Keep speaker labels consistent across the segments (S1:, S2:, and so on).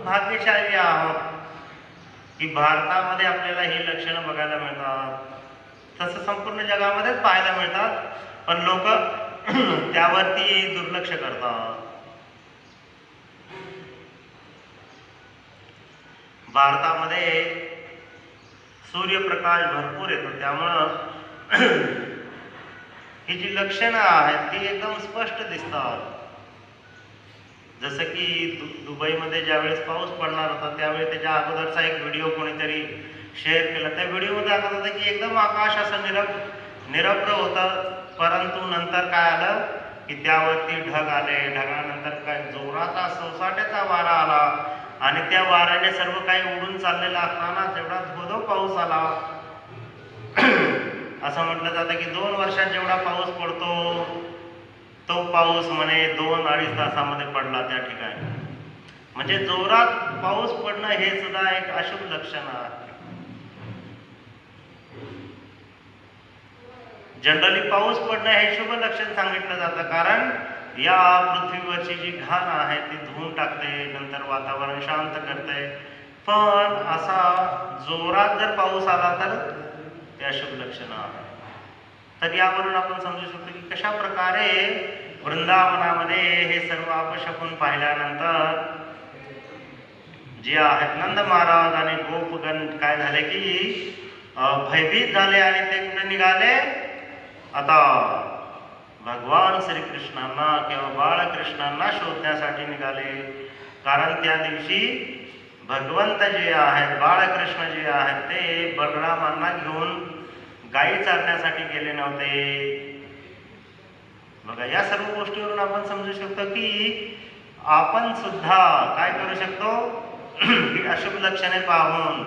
S1: भाग्यशाली आहोत की भारतामध्ये आपल्याला ही लक्षणं बघायला मिळतात. तसं संपूर्ण जगामध्येच पाहायला मिळतात, पण लोक त्यावरती दुर्लक्ष करतात. भारतामध्ये सूर्यप्रकाश भरपूर येतो, त्यामुळं ही जी लक्षणं आहेत ती एकदम स्पष्ट दिसतात. जसं की दुबईमध्ये ज्यावेळेस पाऊस पडणार होता त्यावेळी त्याच्या अगोदरचा एक व्हिडिओ कोणीतरी शेअर केला. त्या व्हिडिओमध्ये दाखवत होतं की एकदम आकाश असं निरभ्र होतं, परंतु नंतर काय आलं की त्यावरती ढग आले. ढगानंतर काय जोराचा सोसाट्याचा वारा आला आणि त्या वाऱ्याने सर्व काही उडून चाललेलं असताना जेवढा धोधो पाऊस आला. असं म्हटलं जातं की 2 वर्षात जेवढा पाऊस पडतो तो पाऊस म्हणे 2-2.5 तासामध्ये पडला त्या ठिकाणी. म्हणजे जोरात पाऊस पडणं हे सुद्धा एक अशुभ लक्षण आहे. जनरली पाऊस पडणं हे शुभ लक्षण सांगितलं जातं, कारण या पृथ्वीवरची जी घाण आहे ती धुवून टाकते, नंतर वातावरण शांत करते. पण असा जोरात जर पाऊस आला तर ते अशुभ लक्षण आहे. तर यावरून आपण समजू शकतो की कशा प्रकारे वृंदावनामध्ये हे सर्व अपशकुन पाहिल्यानंतर जे आहेत नंद महाराज आणि गोपगण काय झाले की भयभीत झाले आणि ते कुठे निघाले. आता भगवान श्रीकृष्णांना किंवा बाळकृष्णांना शोधण्यासाठी निघाले. कारण त्या दिवशी भगवंत जे आहेत, बाळकृष्ण जे आहेत ते बलरामांना घेऊन गायी चारण्यासाठी गेले नव्हते. बघा, या सर्व गोष्टीवरून आपण समजू शकतो की आपण सुद्धा काय करू शकतो की अशुभ लक्षणे पाहून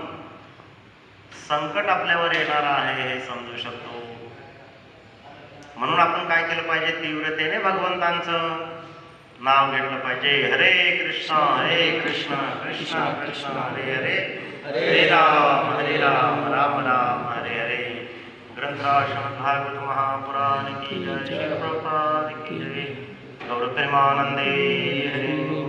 S1: संकट आपल्यावर येणार आहे हे समजू शकतो. म्हणून आपण काय केलं पाहिजे, तीव्रतेने भगवंतांचं नाव घेतलं पाहिजे. हरे कृष्ण कृष्ण कृष्ण हरे हरे, हरे राम राम राम हरे हरे. ग्रंथराज श्रीमद् भागवत महापुराण की जय, श्री प्रभुपाद की जय. गौर प्रेमानंदे हरे.